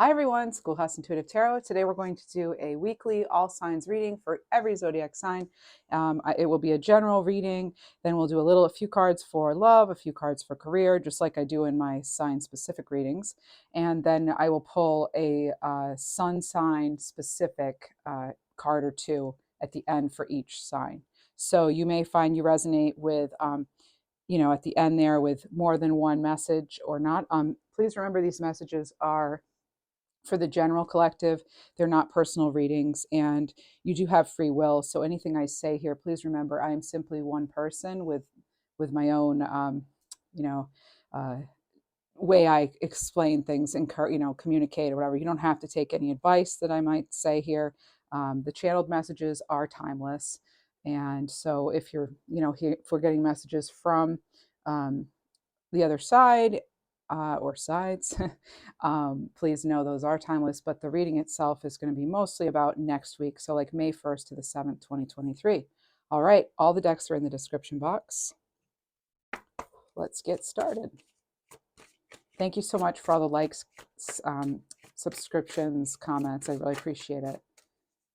Hi everyone, Schoolhouse Intuitive Tarot. Today we're going to do a weekly all signs reading for every zodiac sign. It will be a general reading, then we'll do a few cards for love, a few cards for career, just like I do in my sign specific readings. And then I will pull a sun sign specific card or two at the end for each sign. So you may find you resonate with at the end there with more than one message or not. Please remember these messages are for the general collective. They're not personal readings, and you do have free will. So anything I say here, please remember I am simply one person with my own you know uh, way I explain things and communicate or whatever. You don't have to take any advice that I might say here. The channeled messages are timeless, and so if you're if we're getting messages from um, the other side or sides, please know those are timeless, but the reading itself is going to be mostly about next week. So like May 1st to the 7th, 2023. All right, all the decks are in the description box. Let's get started. Thank you so much for all the likes, subscriptions, comments. I really appreciate it.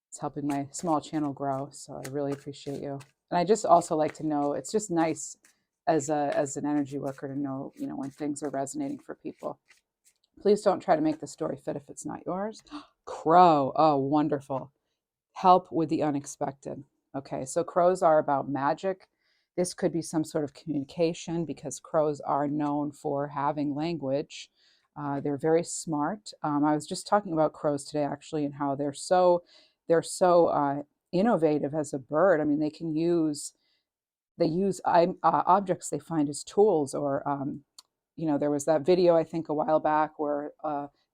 It's helping my small channel grow, so I really appreciate you. And I just also like to know, it's just nice as an energy worker to know, when things are resonating for people. Please don't try to make the story fit if it's not yours. Crow, oh, wonderful. Help with the unexpected. Okay, so crows are about magic. This could be some sort of communication because crows are known for having language. They're very smart. I was just talking about crows today, actually, and how they're so innovative as a bird. I mean, they use objects they find as tools, or there was that video I think a while back where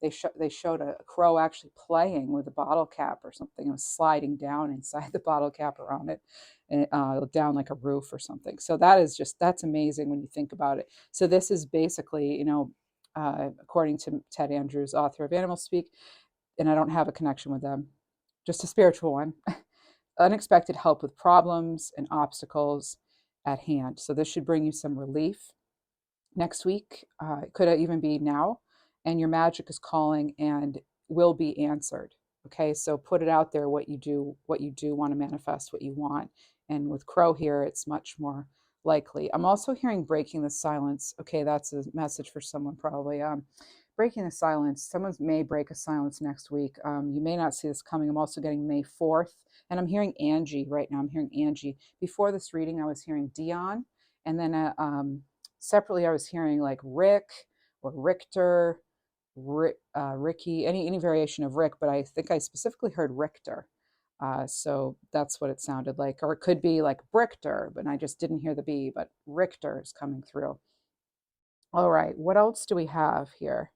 they showed a crow actually playing with a bottle cap or something. It was sliding down inside the bottle cap around it, and down like a roof or something. So that's amazing when you think about it. So this is basically, according to Ted Andrews, author of Animal Speak, and I don't have a connection with them, just a spiritual one. Unexpected help with problems and obstacles at hand. So this should bring you some relief next week. It could even be now, and your magic is calling and will be answered. Okay, so put it out there what you do want to manifest, what you want. And with crow here, it's much more likely. I'm also hearing breaking the silence. Okay, that's a message for someone probably. Breaking the silence. Someone may break a silence next week. You may not see this coming. I'm also getting May 4th, and I'm hearing Angie right now. I'm hearing Angie. Before this reading, I was hearing Dion, and then separately, I was hearing like Rick or Richter, Ricky, any variation of Rick, but I think I specifically heard Richter. So that's what it sounded like. Or it could be like Brichter, but I just didn't hear the B, but Richter is coming through. All right, what else do we have here?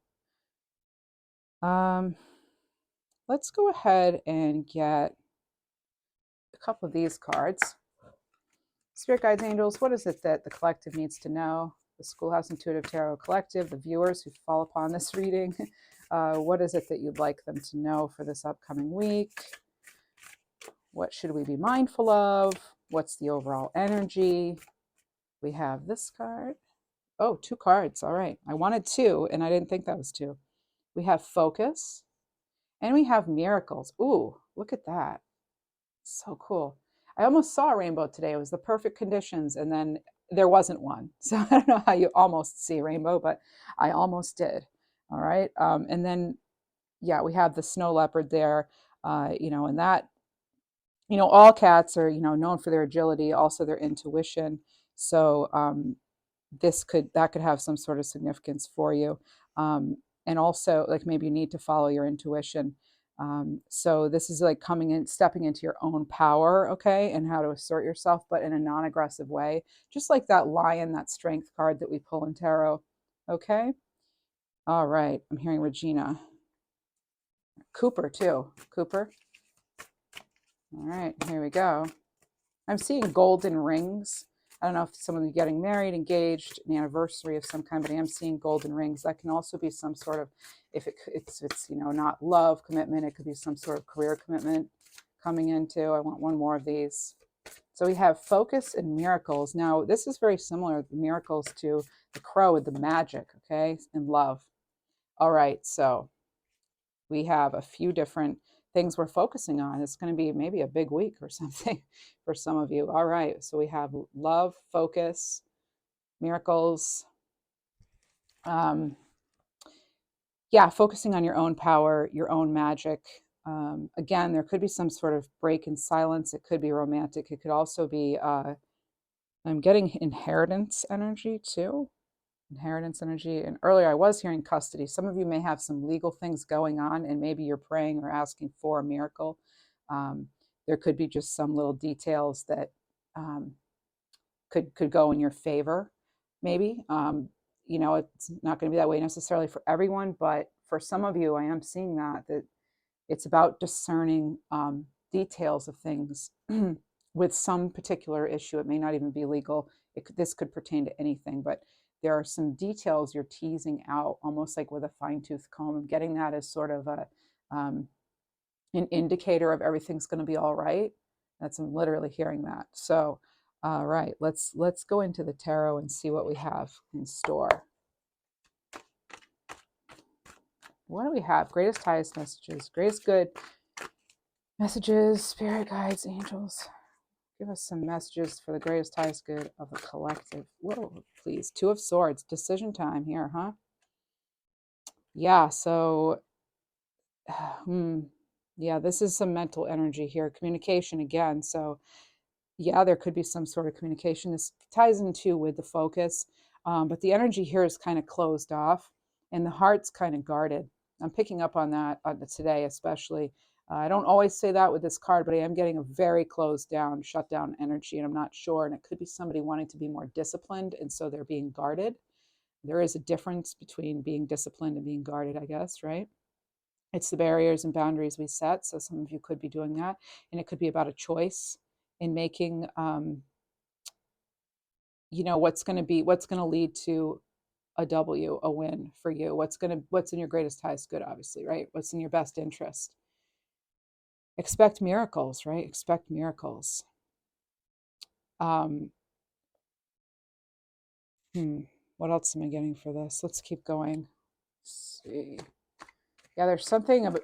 Let's go ahead and get a couple of these cards. Spirit guides, angels, what is it that the collective needs to know? The Schoolhouse Intuitive Tarot Collective, the viewers who fall upon this reading, what is it that you'd like them to know for this upcoming week? What should we be mindful of? What's the overall energy? We have this card. Oh, two cards. All right. I wanted two, and I didn't think that was two. We have focus, and we have miracles. Ooh, look at that. So cool. I almost saw a rainbow today. It was the perfect conditions, and then there wasn't one. So I don't know how you almost see a rainbow, but I almost did. All right. And then, yeah, we have the snow leopard there, and that, all cats are, known for their agility, also their intuition. So that could have some sort of significance for you. And also, like, maybe you need to follow your intuition. So this is like coming in, stepping into your own power, okay, and how to assert yourself, but in a non-aggressive way, just like that lion, that strength card that we pull in tarot. Okay. All right. I'm hearing Regina. Cooper too. Cooper. All right, here we go. I'm seeing golden rings. I don't know if someone's getting married, engaged, an anniversary of some kind, but I am seeing golden rings. That can also be some sort of, if it's not love commitment, it could be some sort of career commitment coming into. I want one more of these. So we have focus and miracles. Now, this is very similar, the miracles, to the crow with the magic, okay, and love. All right, so We have a few different things we're focusing on. It's going to be maybe a big week or something for some of you. All right. So we have love, focus, miracles. Yeah, focusing on your own power, your own magic. Again, there could be some sort of break in silence. It could be romantic. It could also be, I'm getting inheritance energy too. Inheritance energy. And earlier I was hearing custody. Some of you may have some legal things going on, and maybe you're praying or asking for a miracle. There could be just some little details that could go in your favor, maybe. It's not going to be that way necessarily for everyone, but for some of you, I am seeing that it's about discerning details of things with some particular issue. It may not even be legal. This could pertain to anything, but there are some details you're teasing out, almost like with a fine-tooth comb. I'm getting that as sort of an indicator of everything's going to be all right. I'm literally hearing that. So, all right, let's go into the tarot and see what we have in store. What do we have? Greatest, highest messages. Greatest good messages, spirit guides, angels. Give us some messages for the greatest, highest good of the collective. Whoa, please. Two of Swords. Decision time here, huh? Yeah, so, yeah, this is some mental energy here. Communication again. So, yeah, there could be some sort of communication. This ties into with the focus, but the energy here is kind of closed off, and the heart's kind of guarded. I'm picking up on that today, especially. I don't always say that with this card, but I am getting a very closed down, shut down energy, and I'm not sure. And it could be somebody wanting to be more disciplined, and so they're being guarded. There is a difference between being disciplined and being guarded, I guess, right? It's the barriers and boundaries we set. So some of you could be doing that, and it could be about a choice in making, what's going to lead to a W, a win for you. What's in your greatest, highest good, obviously, right? What's in your best interest. Expect miracles, right? Expect miracles. What else am I getting for this? Let's keep going. Let's see. Yeah, there's something about,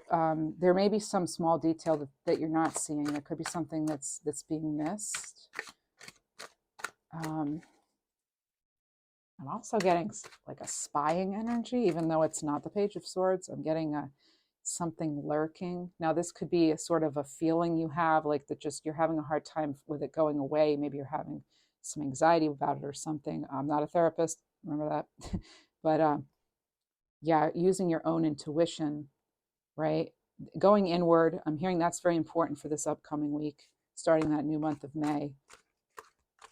there may be some small detail that you're not seeing. There could be something that's being missed. I'm also getting like a spying energy, even though it's not the Page of Swords. I'm getting something lurking. Now, this could be a sort of a feeling you have, like that just you're having a hard time with it going away. Maybe you're having some anxiety about it or something. I'm not a therapist, remember that. But yeah, using your own intuition, right? Going inward. I'm hearing that's very important for this upcoming week, starting that new month of May.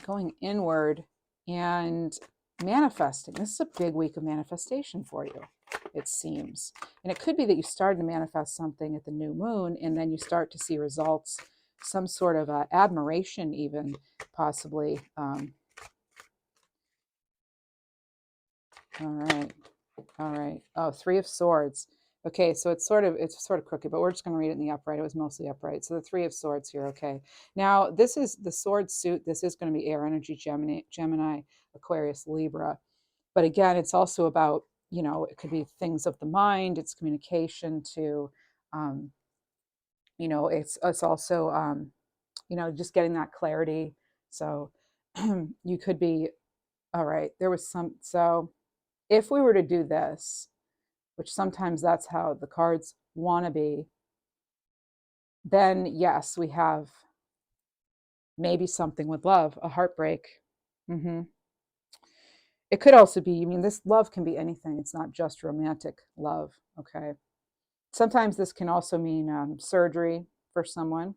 Going inward and manifesting. This is a big week of manifestation for you, it seems. And it could be that you started to manifest something at the new moon, and then you start to see results, some sort of admiration even, possibly. All right. Oh, Three of Swords. Okay, so it's sort of crooked, but we're just going to read it in the upright. It was mostly upright. So the Three of Swords here. Okay. Now, this is the sword suit. This is going to be air energy, Gemini, Aquarius, Libra. But again, it's also about, it could be things of the mind. It's communication to, it's also, just getting that clarity. So you could be, all right, so if we were to do this, which sometimes that's how the cards want to be, then yes, we have maybe something with love, a heartbreak. It could also be, this love can be anything. It's not just romantic love, okay? Sometimes this can also mean surgery for someone.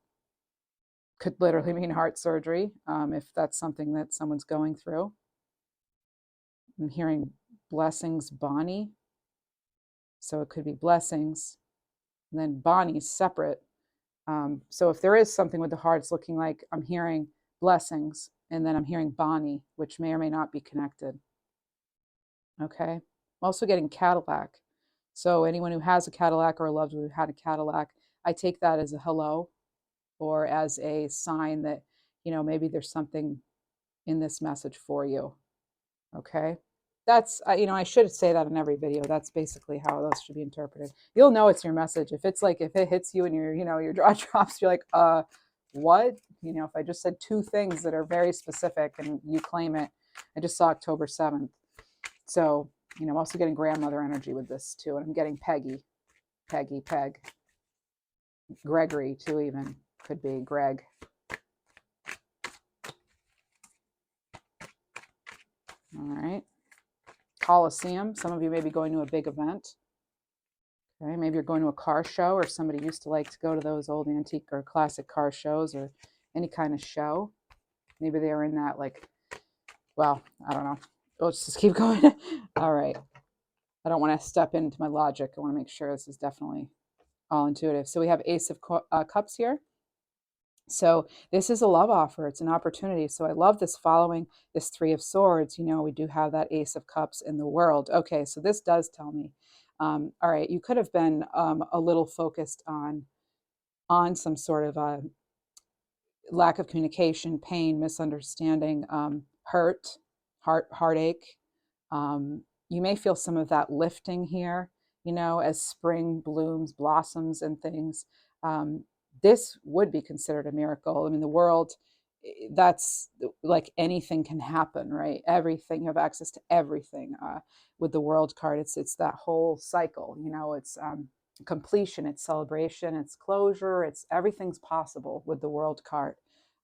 Could literally mean heart surgery, if that's something that someone's going through. I'm hearing blessings, Bonnie. So it could be blessings, and then Bonnie's separate. So if there is something with the heart, it's looking like I'm hearing blessings, and then I'm hearing Bonnie, which may or may not be connected. Okay. I'm also getting Cadillac. So anyone who has a Cadillac or a loved one who had a Cadillac, I take that as a hello, or as a sign that, maybe there's something in this message for you. Okay. that's, you know, I should say that in every video. That's basically how those should be interpreted. You'll know it's your message. If it's like, if it hits you and your jaw drops, you're like, what? You know, if I just said two things that are very specific and you claim it. I just saw October 7th. So, you know, I'm also getting grandmother energy with this too. And I'm getting Peggy, Peg, Gregory too, even could be Greg. All right. Coliseum. Some of you may be going to a big event. Okay, maybe you're going to a car show, or somebody used to like to go to those old antique or classic car shows, or any kind of show. Maybe they are in that, like, well, I don't know. Let's just keep going. All right. I don't want to step into my logic. I want to make sure this is definitely all intuitive. So we have Ace of Cups here. So this is a love offer. It's an opportunity. So I love this following this Three of Swords. You know, we do have that Ace of Cups in the world. Okay, so this does tell me, all right, you could have been a little focused on some sort of lack of communication, pain, misunderstanding, heartache. You may feel some of that lifting here, you know, as spring blooms, blossoms, and things. This would be considered a miracle. I mean, the world, that's like anything can happen, right? Everything, you have access to everything. With the world card, it's that whole cycle, you know, it's completion, it's celebration, it's closure, it's everything's possible with the world card.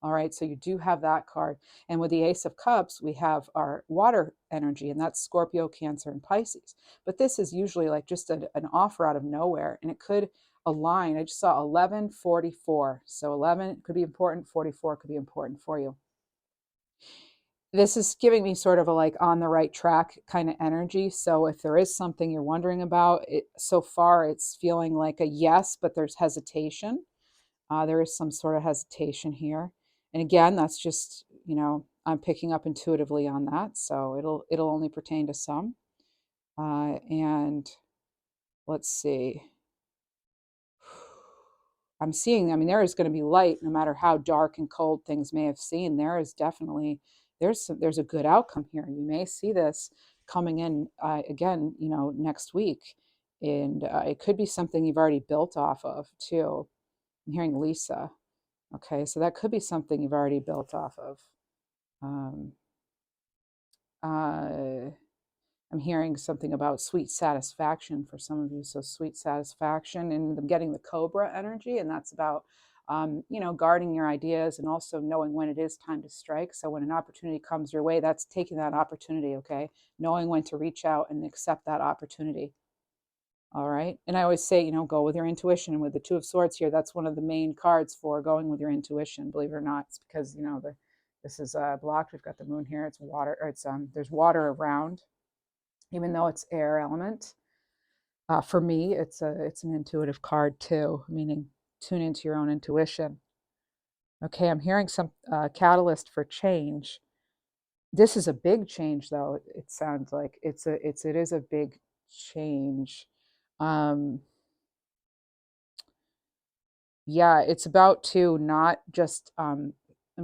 All right, so you do have that card. And with the Ace of Cups, we have our water energy, and that's Scorpio, Cancer, and Pisces. But this is usually like just an offer out of nowhere, and it could align. I just saw 1144. So 11 could be important, 44 could be important for you. This is giving me sort of a like on the right track kind of energy. So if there is something you're wondering about, so far it's feeling like a yes, but there's hesitation. There is some sort of hesitation here. And again, that's just, you know, I'm picking up intuitively on that. So it'll only pertain to some. And let's see. I'm seeing, I mean, there is going to be light no matter how dark and cold things may have seemed. There is definitely, there's a good outcome here. You may see this coming in again, you know, next week. And it could be something you've already built off of too. I'm hearing Lisa. Okay, so that could be something you've already built off of. I'm hearing something about sweet satisfaction for some of you. So sweet satisfaction, and I'm getting the Cobra energy, and that's about, you know, guarding your ideas and also knowing when it is time to strike. So when an opportunity comes your way, that's taking that opportunity, okay? Knowing when to reach out and accept that opportunity. All right. And I always say, you know, go with your intuition. And with the Two of Swords here, that's one of the main cards for going with your intuition, believe it or not. It's because, you know, this is blocked. We've got the moon here. It's water, or it's there's water around, even though it's air element. For me, it's an intuitive card too, meaning tune into your own intuition. Okay, I'm hearing some catalyst for change. This is a big change, though. It sounds like it is a big change. Yeah, it's about to not just I'm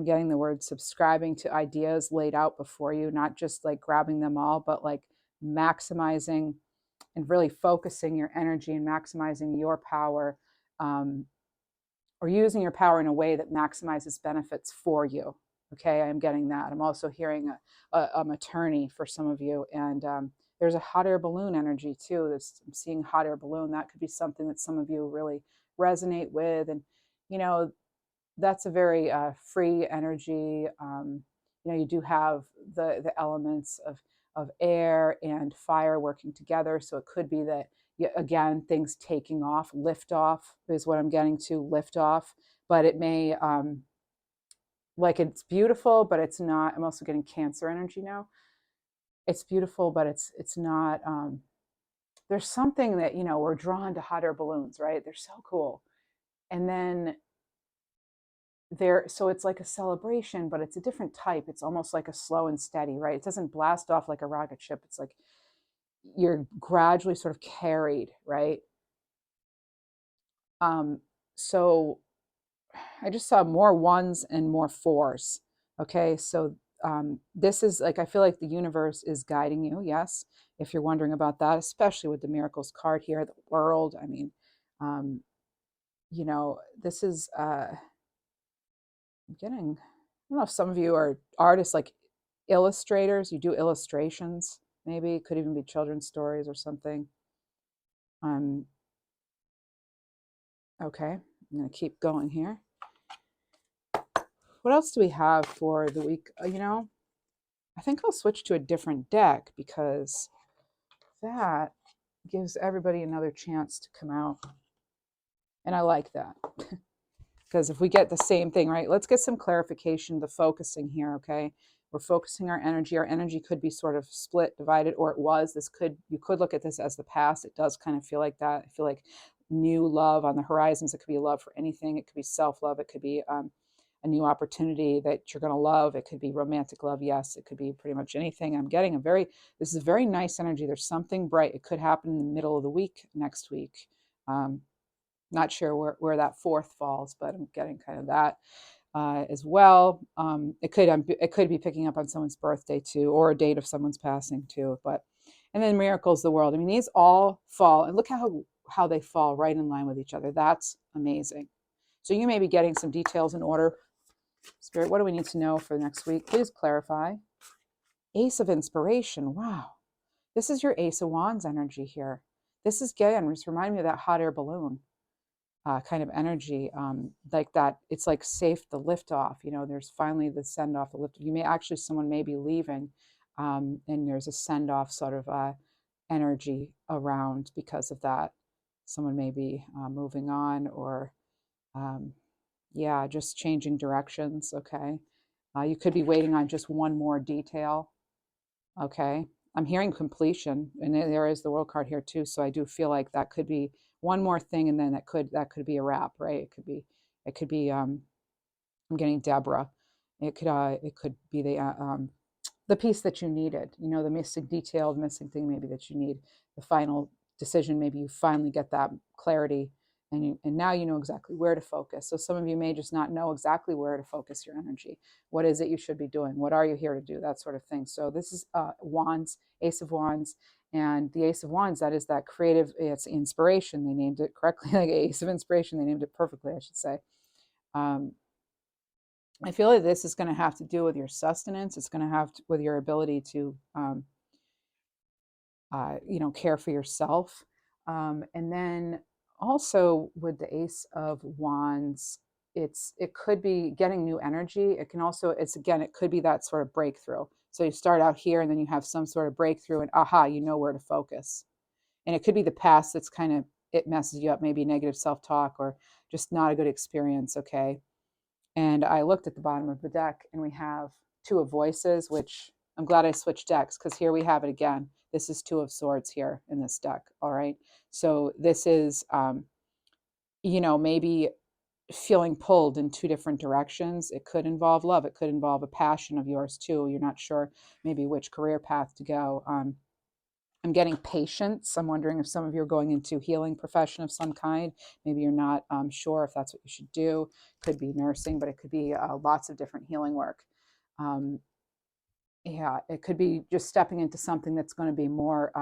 getting the word subscribing to ideas laid out before you, not just like grabbing them all, but like maximizing and really focusing your energy and maximizing your power, or using your power in a way that maximizes benefits for you. Okay, I'm getting that. I'm also hearing a maternity for some of you, and there's a hot air balloon energy too. I'm seeing hot air balloon. That could be something that some of you really resonate with, and you know, that's a very free energy. You know, you do have the elements of air and fire working together, so it could be that, again, things taking off. Lift off is what I'm getting to. Lift off, but it may like, it's beautiful, but it's not. I'm also getting Cancer energy now. It's beautiful, but it's not. There's something that, you know, we're drawn to hot air balloons, right? They're so cool, and then so it's like a celebration, but it's a different type. It's almost like a slow and steady, right? It doesn't blast off like a rocket ship. It's like you're gradually sort of carried, right? So I just saw more ones and more fours. Okay, so this is like, I feel like the universe is guiding you. Yes. If you're wondering about that, especially with the miracles card here, the world. I mean, um, this is, I'm getting, I don't know if some of you are artists, like illustrators, you do illustrations, maybe it could even be children's stories or something. Um, okay, I'm going to keep going here. What else do we have for the week? I think I'll switch to a different deck because that gives everybody another chance to come out. And I like that. Because if we get the same thing, right, let's get some clarification, the focusing here, okay? We're focusing our energy. Our energy could be sort of split, divided, or it was. You could look at this as the past. It does kind of feel like that. I feel like new love on the horizons. It could be love for anything. It could be self-love. It could be a new opportunity that you're going to love. It could be romantic love. Yes, it could be pretty much anything. I'm getting this is a very nice energy. There's something bright. It could happen in the middle of the week, next week. Not sure where that fourth falls, but I'm getting kind of that as well. It could be picking up on someone's birthday too, or a date of someone's passing too. And then miracles, the world. I mean, these all fall, and look how they fall right in line with each other. That's amazing. So you may be getting some details in order. Spirit, what do we need to know for next week? Please clarify. Ace of Inspiration. Wow. This is your Ace of Wands energy here. This is, again, just remind me of that hot air balloon kind of energy, like that. It's like safe, the lift off. There's finally the send off, the lift. Someone may be leaving, and there's a send off sort of energy around because of that. Someone may be moving on, or just changing directions. Okay. You could be waiting on just one more detail. Okay. I'm hearing completion, and there is the world card here too. So I do feel like that could be one more thing, and then that could be a wrap, right? It could be. I'm getting Deborah. It could be the piece that you needed. The missing detail, the missing thing maybe that you need. The final decision. Maybe you finally get that clarity, and now you know exactly where to focus. So some of you may just not know exactly where to focus your energy. What is it you should be doing? What are you here to do? That sort of thing. So this is Wands, Ace of Wands. And the Ace of Wands, that is that creative, it's inspiration. They named it correctly, like Ace of Inspiration. They named it perfectly, I should say. I feel like this is going to have to do with your sustenance. It's going to have to, with your ability to, care for yourself. And then also with the Ace of Wands, it could be getting new energy. It could be that sort of breakthrough. So you start out here and then you have some sort of breakthrough and you know where to focus. And it could be the past that's kind of, it messes you up, maybe negative self-talk or just not a good experience. Okay. And I looked at the bottom of the deck and we have Two of Voices, which I'm glad I switched decks because here we have it again. This is Two of Swords here in this deck. All right. So this is, maybe feeling pulled in two different directions. It could involve love. It could involve a passion of yours too. You're not sure maybe which career path to go. I'm getting patience. I'm wondering if some of you are going into healing profession of some kind. Maybe you're not sure if that's what you should do. Could be nursing, but it could be lots of different healing work. It could be just stepping into something that's going to be more,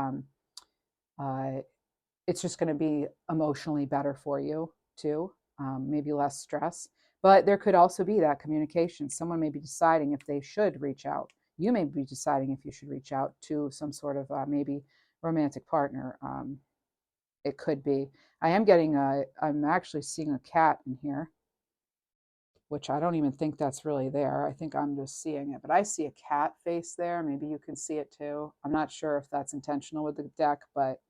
it's just going to be emotionally better for you too. Maybe less stress. But there could also be that communication. Someone may be deciding if they should reach out. You may be deciding if you should reach out to some sort of maybe romantic partner. It could be. I'm actually seeing a cat in here, which I don't even think that's really there. I think I'm just seeing it, but I see a cat face there. Maybe you can see it too. I'm not sure if that's intentional with the deck, but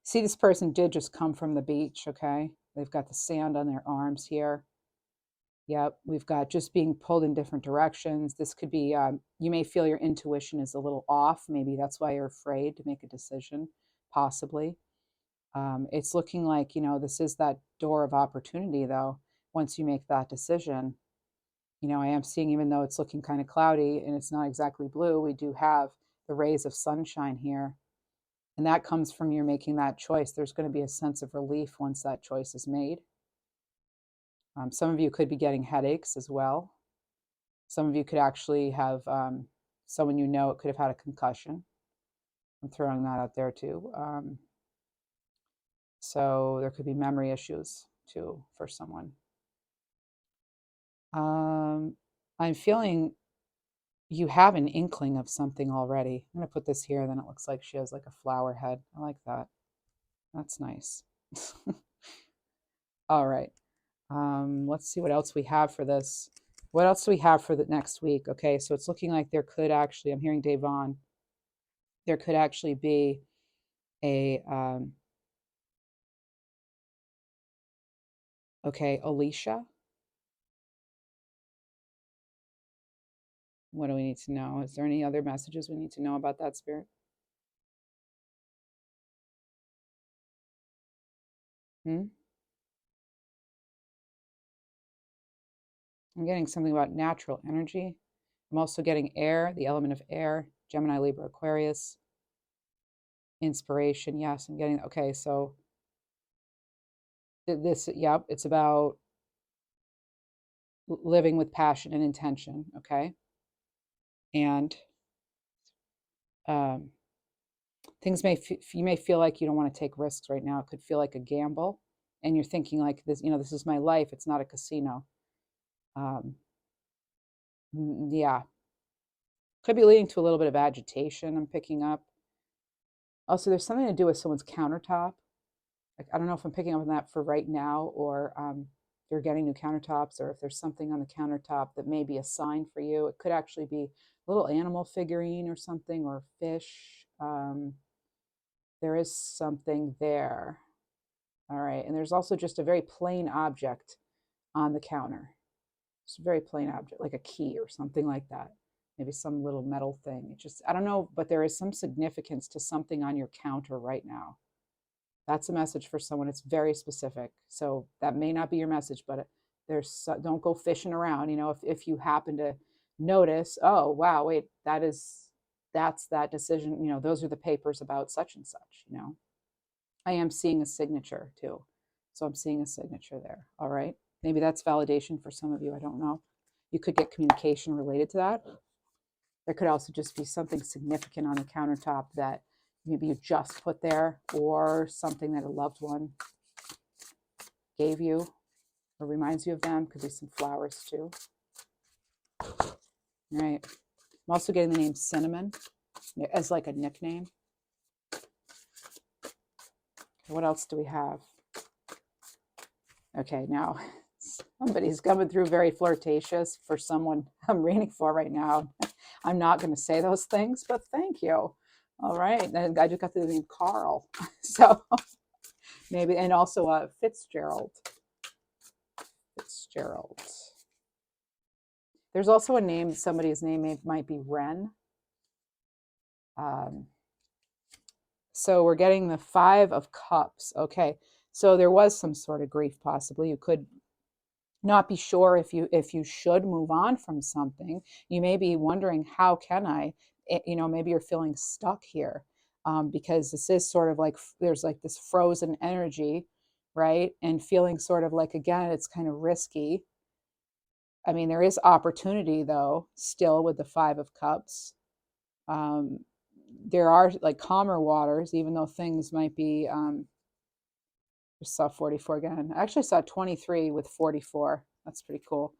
see, this person did just come from the beach, okay? They've got the sand on their arms here. Yep, we've got just being pulled in different directions. This could be, you may feel your intuition is a little off. Maybe that's why you're afraid to make a decision, possibly. It's looking like, this is that door of opportunity, though, once you make that decision. I am seeing, even though it's looking kind of cloudy and it's not exactly blue, we do have the rays of sunshine here. And that comes from you making that choice. There's going to be a sense of relief once that choice is made. Some of you could be getting headaches as well. Some of you could actually have someone you know, it could have had a concussion. I'm throwing that out there too. So there could be memory issues too for someone. I'm feeling you have an inkling of something already. I'm going to put this here, then it looks like she has like a flower head. I like that. That's nice. All right. Let's see what else we have for this. What else do we have for the next week? Okay, so it's looking like there could actually, I'm hearing Devon, there could actually be a, okay, Alicia. What do we need to know? Is there any other messages we need to know about that, Spirit? Hmm? I'm getting something about natural energy. I'm also getting air, the element of air, Gemini, Libra, Aquarius, inspiration. Yes, I'm getting, okay, so this, yep, it's about living with passion and intention, okay? And um, things may, you may feel like you don't want to take risks right now. It could feel like a gamble. And you're thinking like this, this is my life. It's not a casino. Um, yeah. Could be leading to a little bit of agitation I'm picking up. Also, there's something to do with someone's countertop. Like, I don't know if I'm picking up on that for right now, or if you're getting new countertops, or if there's something on the countertop that may be a sign for you. It could actually be a little animal figurine or something, or fish. There is something there. All right. And there's also just a very plain object on the counter. It's a very plain object, like a key or something like that. Maybe some little metal thing. It just, I don't know, but there is some significance to something on your counter right now. That's a message for someone. It's very specific. So that may not be your message, but there's, don't go fishing around. If you happen to notice, oh, wow, wait, that's that decision. Those are the papers about such and such. I am seeing a signature too. So I'm seeing a signature there. All right. Maybe that's validation for some of you. I don't know. You could get communication related to that. There could also just be something significant on the countertop that maybe you just put there, or something that a loved one gave you or reminds you of them. Could be some flowers too. All right. I'm also getting the name Cinnamon as like a nickname. What else do we have? Okay, now somebody's coming through very flirtatious for someone I'm reading for right now. I'm not going to say those things, but thank you. All right. And I just got the name Carl. So maybe, and also Fitzgerald. Fitzgerald. There's also a name, somebody's name might be Ren. So we're getting the 5 of Cups. Okay. So there was some sort of grief possibly. You could not be sure if you should move on from something. You may be wondering, how can I? Maybe you're feeling stuck here, because this is sort of like there's like this frozen energy, right? And feeling sort of like, again, it's kind of risky. I mean, there is opportunity though, still, with the 5 of Cups. There are like calmer waters, even though things might be. Just saw 44 again. I actually saw 23 with 44. That's pretty cool.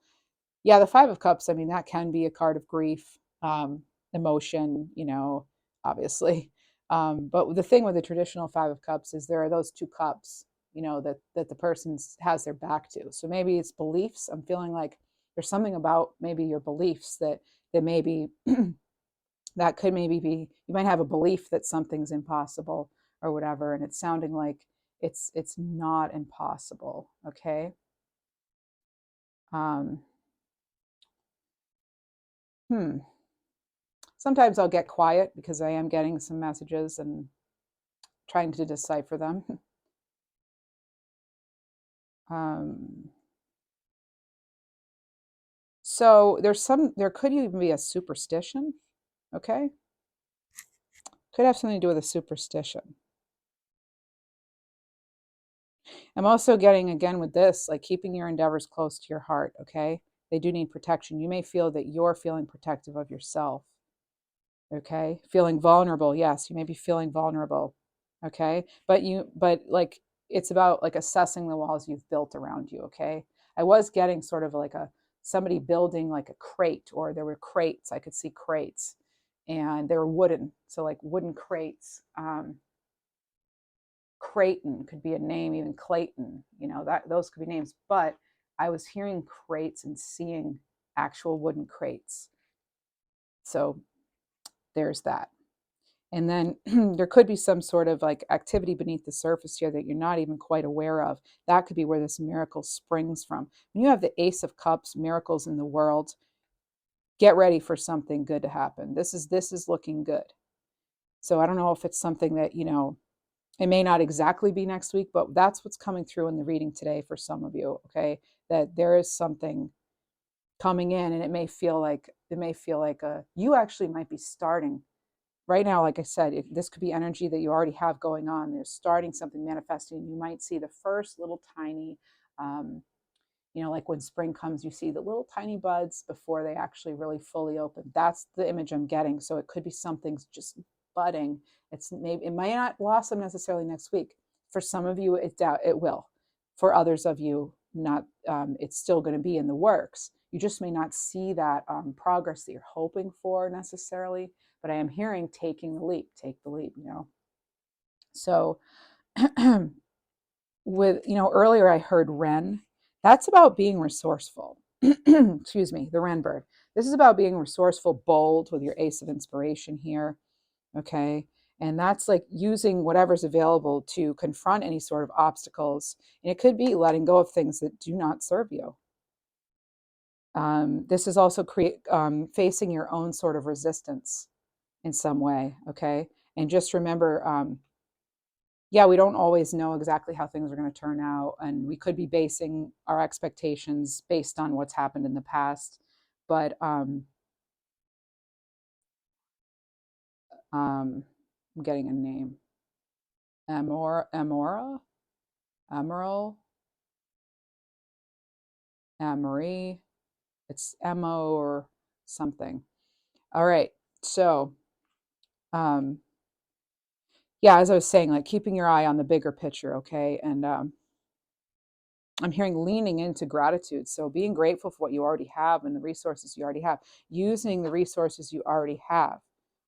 Yeah, the 5 of Cups, I mean, that can be a card of grief, emotion, obviously. But the thing with the traditional 5 of Cups is there are those 2 cups, that the person has their back to. So maybe it's beliefs. I'm feeling like there's something about maybe your beliefs that maybe that could maybe be, you might have a belief that something's impossible or whatever, and it's sounding like it's not impossible. Okay. um Sometimes I'll get quiet because I am getting some messages and trying to decipher them. So there could even be a superstition. Okay. Could have something to do with a superstition. I'm also getting, again, with this, like keeping your endeavors close to your heart. Okay. They do need protection. You may feel that you're feeling protective of yourself. Okay. Feeling vulnerable. Yes, you may be feeling vulnerable. Okay. But like, it's about like assessing the walls you've built around you. Okay. I was getting sort of like somebody building like a crate, or there were crates. I could see crates, and they were wooden. So like wooden crates. Creighton could be a name, even Clayton, that those could be names. But I was hearing crates and seeing actual wooden crates. So there's that. And then there could be some sort of like activity beneath the surface here that you're not even quite aware of. That could be where this miracle springs from. When you have the Ace of Cups, miracles in the world, get ready for something good to happen. This is looking good. So I don't know if it's something that, it may not exactly be next week, but that's what's coming through in the reading today for some of you, okay? That there is something coming in, and it may feel like you actually might be starting right now. Like I said, this could be energy that you already have going on. There's starting something manifesting. You might see the first little tiny, like when spring comes, you see the little tiny buds before they actually really fully open. That's the image I'm getting. So it could be something's just budding. It might not blossom necessarily next week. For some of you, it will. For others of you, not. It's still going to be in the works. You just may not see that progress that you're hoping for necessarily. But I am hearing taking the leap. Take the leap. So with earlier I heard wren. That's about being resourceful. Excuse me, the wren bird. This is about being resourceful, bold, with your ace of inspiration here. Okay. And that's like using whatever's available to confront any sort of obstacles. And it could be letting go of things that do not serve you. This is also facing your own sort of resistance in some way. Okay. And just remember, yeah, we don't always know exactly how things are going to turn out. And we could be basing our expectations based on what's happened in the past. But I'm getting a name. Amora? Emerald? Marie? It's Mo or something. All right. So, yeah, as I was saying, like keeping your eye on the bigger picture, okay? And I'm hearing leaning into gratitude. So being grateful for what you already have and the resources you already have, using the resources you already have.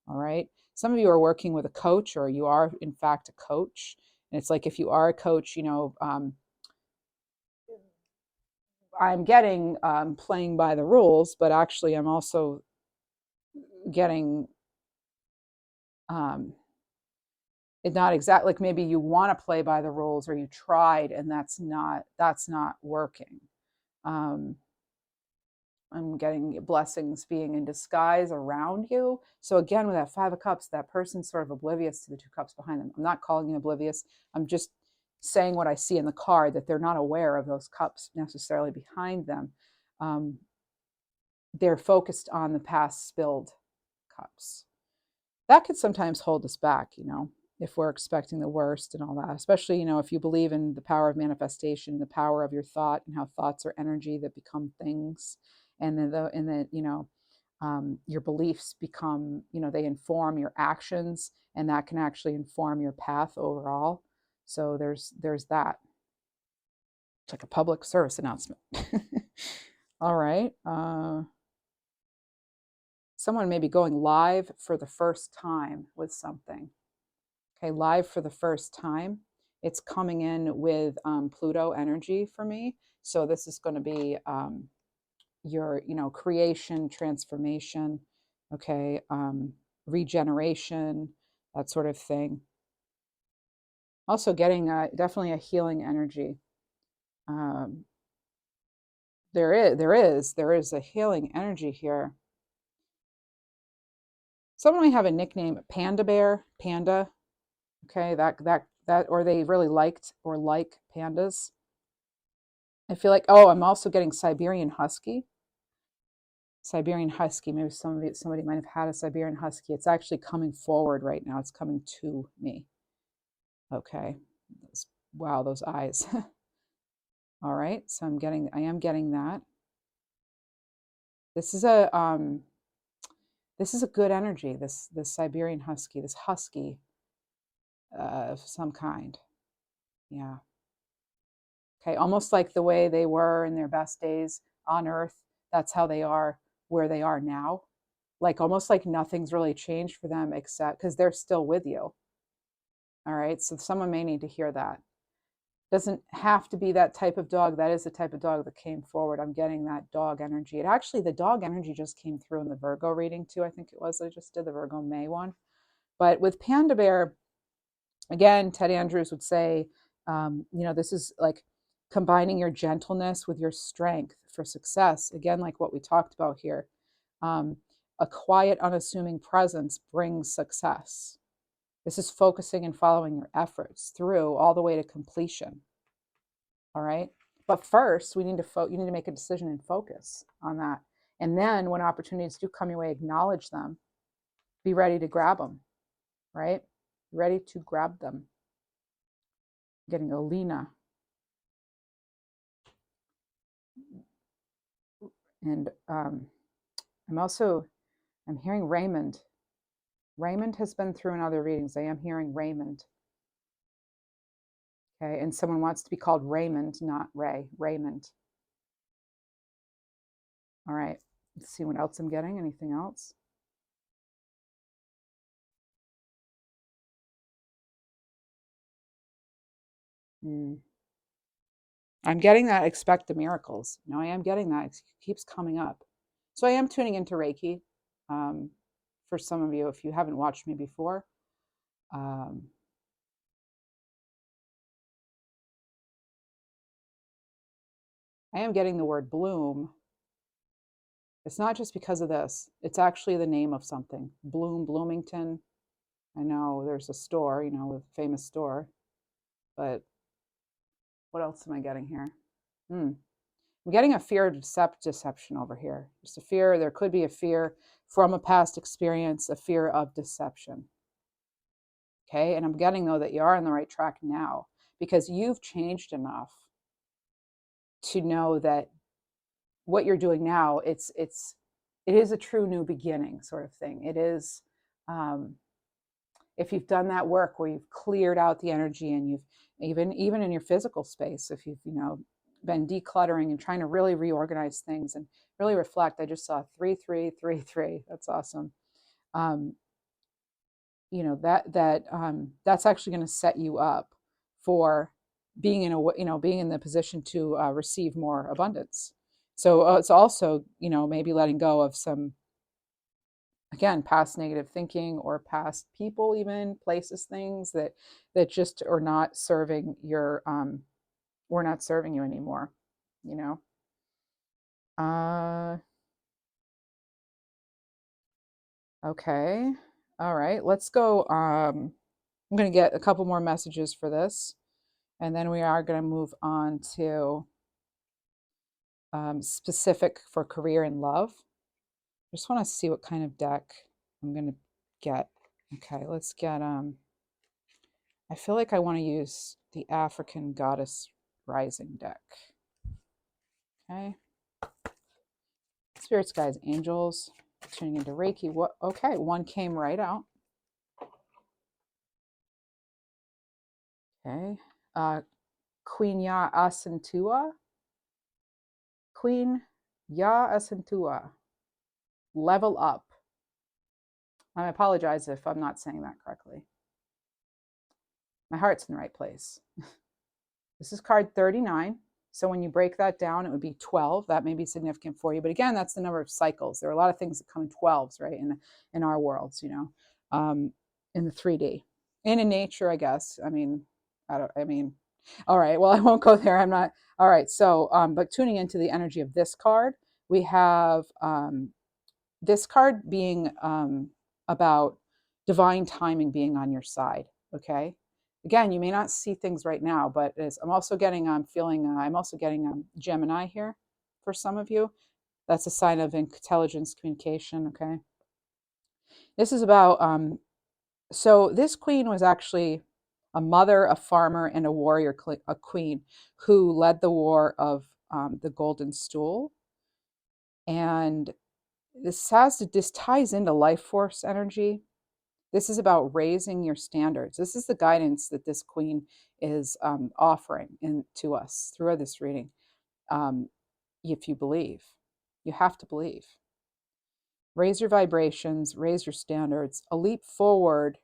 All right. Some of you are working with a coach, or you are, in fact, a coach. And it's like if you are a coach, I'm getting playing by the rules, but actually, I'm also getting it not exactly like maybe you want to play by the rules, or you tried and that's not working. I'm getting blessings being in disguise around you. So again, with that Five of Cups, that person's sort of oblivious to the two cups behind them. I'm not calling you oblivious. I'm just saying what I see in the card, that they're not aware of those cups necessarily behind them. They're focused on the past spilled cups. That could sometimes hold us back, if we're expecting the worst and all that, especially, if you believe in the power of manifestation, the power of your thought, and how thoughts are energy that become things. And then, your beliefs become, they inform your actions, and that can actually inform your path overall. So there's that. It's like a public service announcement. All right. Someone may be going live for the first time with something. Okay, live for the first time. It's coming in with Pluto energy for me. So this is going to be your, creation, transformation, okay, regeneration, that sort of thing. Also getting definitely a healing energy. There is a healing energy here. Someone might have a nickname, Panda Bear, Panda. Okay, that, or they really liked or like pandas. I feel like, I'm also getting Siberian Husky. Siberian Husky, maybe somebody might have had a Siberian Husky. It's actually coming forward right now. It's coming to me. Okay. Wow, those eyes. All right, so I am getting that. this is a good energy, this Siberian husky, this husky of some kind. Yeah. Okay, almost like the way they were in their best days on earth, that's how they are where they are now. Like almost like nothing's really changed for them except because they're still with you. All right, so someone may need to hear that. Doesn't have to be that type of dog. That is the type of dog that came forward. I'm getting that dog energy. It actually, the dog energy just came through in the Virgo reading too. I think it was. I just did the Virgo May one. But with Panda Bear, again, Ted Andrews would say, this is like combining your gentleness with your strength for success. Again, like what we talked about here. A quiet, unassuming presence brings success. This is focusing and following your efforts through all the way to completion. All right. But first, you need to make a decision and focus on that. And then when opportunities do come your way, acknowledge them. Be ready to grab them. Right? Ready to grab them. Getting Alina. And I'm hearing Raymond. Raymond has been through in other readings. I am hearing Raymond. Okay, and someone wants to be called Raymond, not Ray. Raymond. All right, let's see what else I'm getting. Anything else? I'm getting that expect the miracles. No, I am getting that. It keeps coming up. So I am tuning into Reiki. For some of you, if you haven't watched me before. I am getting the word bloom. It's not just because of this. It's actually the name of something. Bloom, Bloomington. I know there's a store, a famous store. But what else am I getting here? I'm getting a fear of deception over here. Just a fear. There could be a fear from a past experience, a fear of deception. Okay. And I'm getting, though, that you are on the right track now because you've changed enough to know that what you're doing now, it is a true new beginning sort of thing. It is, if you've done that work where you've cleared out the energy and you've even in your physical space, if you've, been decluttering and trying to really reorganize things and really reflect. I just saw 3333. That's awesome. That's actually going to set you up for being in the position to receive more abundance. So it's also, maybe letting go of some, again, past negative thinking or past people, even places, things that just are not serving your, we're not serving you anymore, Okay. All right. Let's go. I'm going to get a couple more messages for this. And then we are going to move on to specific for career and love. I just want to see what kind of deck I'm going to get. Okay. Let's get, I feel like I want to use the African Goddess Rising deck. Okay. Spirits, guides, angels, tuning into Reiki. What? Okay. One came right out. Okay. Queen Ya Asantua. Queen Ya Asantua. Level up. I apologize if I'm not saying that correctly. My heart's in the right place. This is card 39. So when you break that down, it would be 12. That may be significant for you. But again, that's the number of cycles. There are a lot of things that come in 12s, right? In our worlds, in the 3D. And in nature, I guess. All right. Well, I won't go there. I'm not. All right. So, but tuning into the energy of this card, we have this card being about divine timing being on your side. Okay. Again, you may not see things right now, but I'm also getting, I'm also getting Gemini here for some of you. That's a sign of intelligence, communication. Okay. This is about, so this queen was actually a mother, a farmer, and a warrior, a queen who led the war of the Golden Stool. And this ties into life force energy. This is about raising your standards. This is the guidance that this queen is offering to us through this reading. If you believe, you have to believe. Raise your vibrations, raise your standards. A leap forward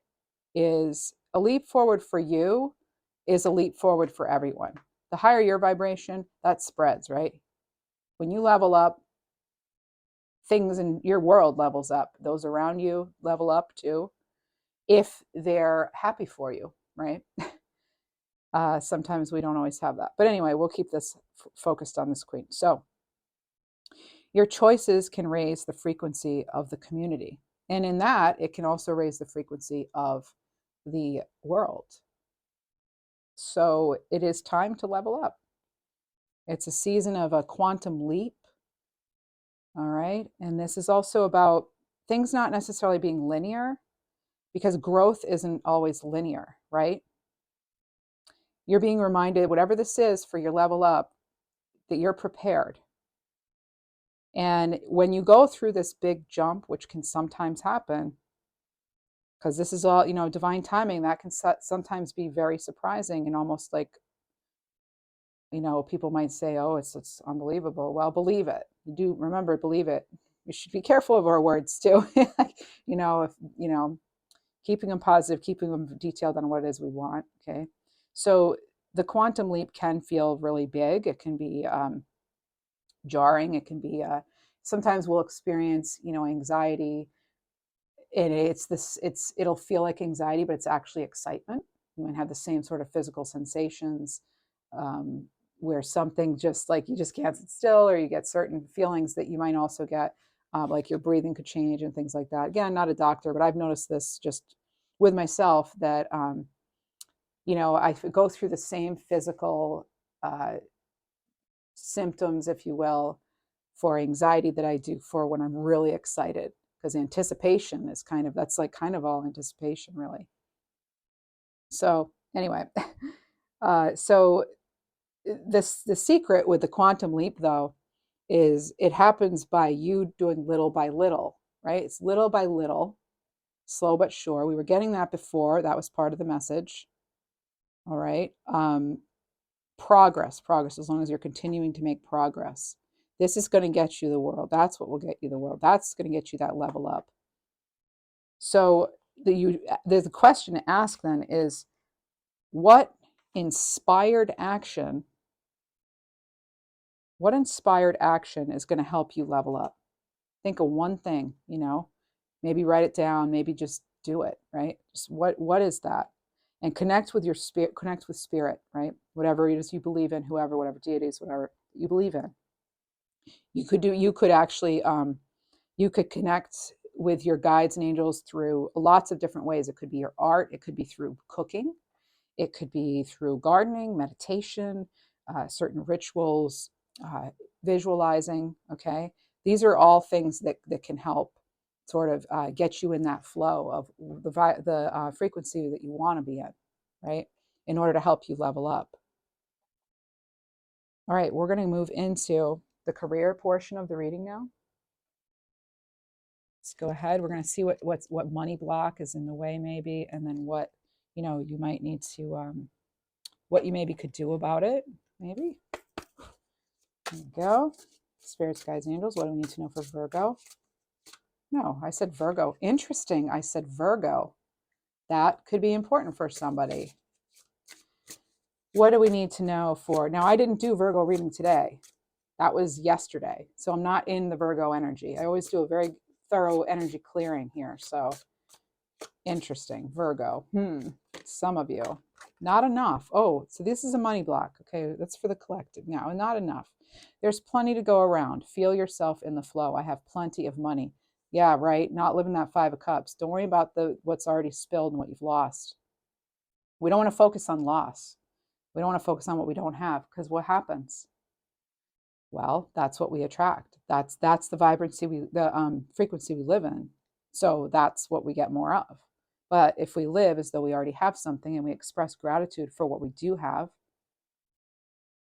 for you is a leap forward for everyone. The higher your vibration, that spreads, right? When you level up, things in your world levels up. Those around you level up too, if they're happy for you, right? Sometimes we don't always have that. But anyway, we'll keep this focused on this queen. So your choices can raise the frequency of the community. And in that, it can also raise the frequency of the world. So it is time to level up. It's a season of a quantum leap. All right. And this is also about things not necessarily being linear, because growth isn't always linear, right? You're being reminded, whatever this is for your level up, that you're prepared. And when you go through this big jump, which can sometimes happen, because this is all, divine timing, that can sometimes be very surprising and almost like, people might say, oh, it's unbelievable. Well, believe it. You do remember, believe it. We should be careful of our words too. Keeping them positive, keeping them detailed on what it is we want. Okay. So the quantum leap can feel really big. It can be jarring. It can be, sometimes we'll experience, anxiety, and it'll feel like anxiety, but it's actually excitement. You might have the same sort of physical sensations, where something just like you just can't sit still, or you get certain feelings that you might also get, like your breathing could change and things like that. Again, not a doctor, but I've noticed this just with myself that, I go through the same physical symptoms, if you will, for anxiety that I do for when I'm really excited, because anticipation is that's like kind of all anticipation, really. So anyway, so the secret with the quantum leap, though, is it happens by you doing little by little, right? It's little by little, slow but sure. We were getting that before. That was part of the message. All right. Progress, as long as you're continuing to make progress. This is going to get you the world. That's what will get you the world. That's going to get you that level up. So the question to ask then is, what inspired action is going to help you level up? Think of one thing, maybe write it down, maybe just do it, right? Just what is that? And connect with your spirit, connect with spirit, right? Whatever it is you believe in, whatever deities, whatever you believe in. You could actually, you could connect with your guides and angels through lots of different ways. It could be your art. It could be through cooking. It could be through gardening, meditation, certain rituals, visualizing. Okay. These are all things that can help sort of get you in that flow of the frequency that you want to be in, right? In order to help you level up. All right, we're going to move into the career portion of the reading now. Let's go ahead. We're going to see what money block is in the way, maybe, and then what you might need to, what you maybe could do about it. Maybe. There we go. Spirits, guides, angels. What do we need to know for Virgo? No, I said Virgo. Interesting. I said Virgo. That could be important for somebody. What do we need to know for? Now, I didn't do Virgo reading today. That was yesterday. So I'm not in the Virgo energy. I always do a very thorough energy clearing here. So interesting. Virgo. Some of you. Not enough. Oh, so this is a money block. Okay, that's for the collective now. Not enough. There's plenty to go around. Feel yourself in the flow. I have plenty of money. Yeah, right. Not living that 5 of Cups. Don't worry about what's already spilled and what you've lost. We don't want to focus on loss. We don't want to focus on what we don't have, because what happens? Well, that's what we attract. That's the vibrancy, the frequency we live in. So that's what we get more of. But if we live as though we already have something and we express gratitude for what we do have,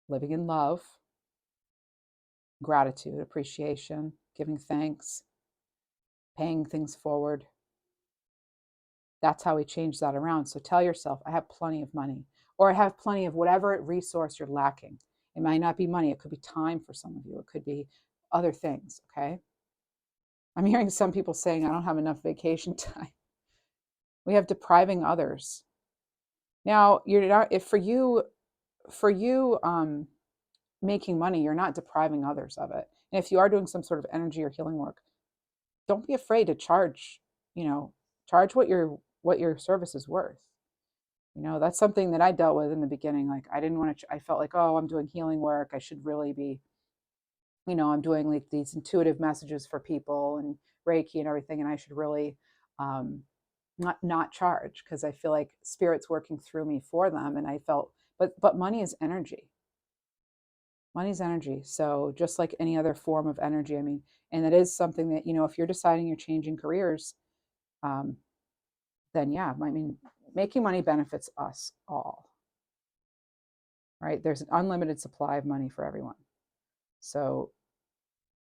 living in love, gratitude, appreciation, giving thanks, paying things forward. That's how we change that around. So tell yourself, I have plenty of money, or I have plenty of whatever resource you're lacking. It might not be money. It could be time for some of you. It could be other things, okay? I'm hearing some people saying, I don't have enough vacation time. We have depriving others. Now, you're not, if for you, making money, you're not depriving others of it. And if you are doing some sort of energy or healing work, don't be afraid to charge, charge what your service is worth. That's something that I dealt with in the beginning. Like, I didn't want to, I felt like, oh, I'm doing healing work. I should really be, I'm doing like these intuitive messages for people and Reiki and everything. And I should really not charge, because I feel like spirit's working through me for them. And I felt, but money is energy. Money's energy. So just like any other form of energy, I mean, and it is something that, if you're deciding you're changing careers, then yeah, I mean, making money benefits us all, right? There's an unlimited supply of money for everyone. So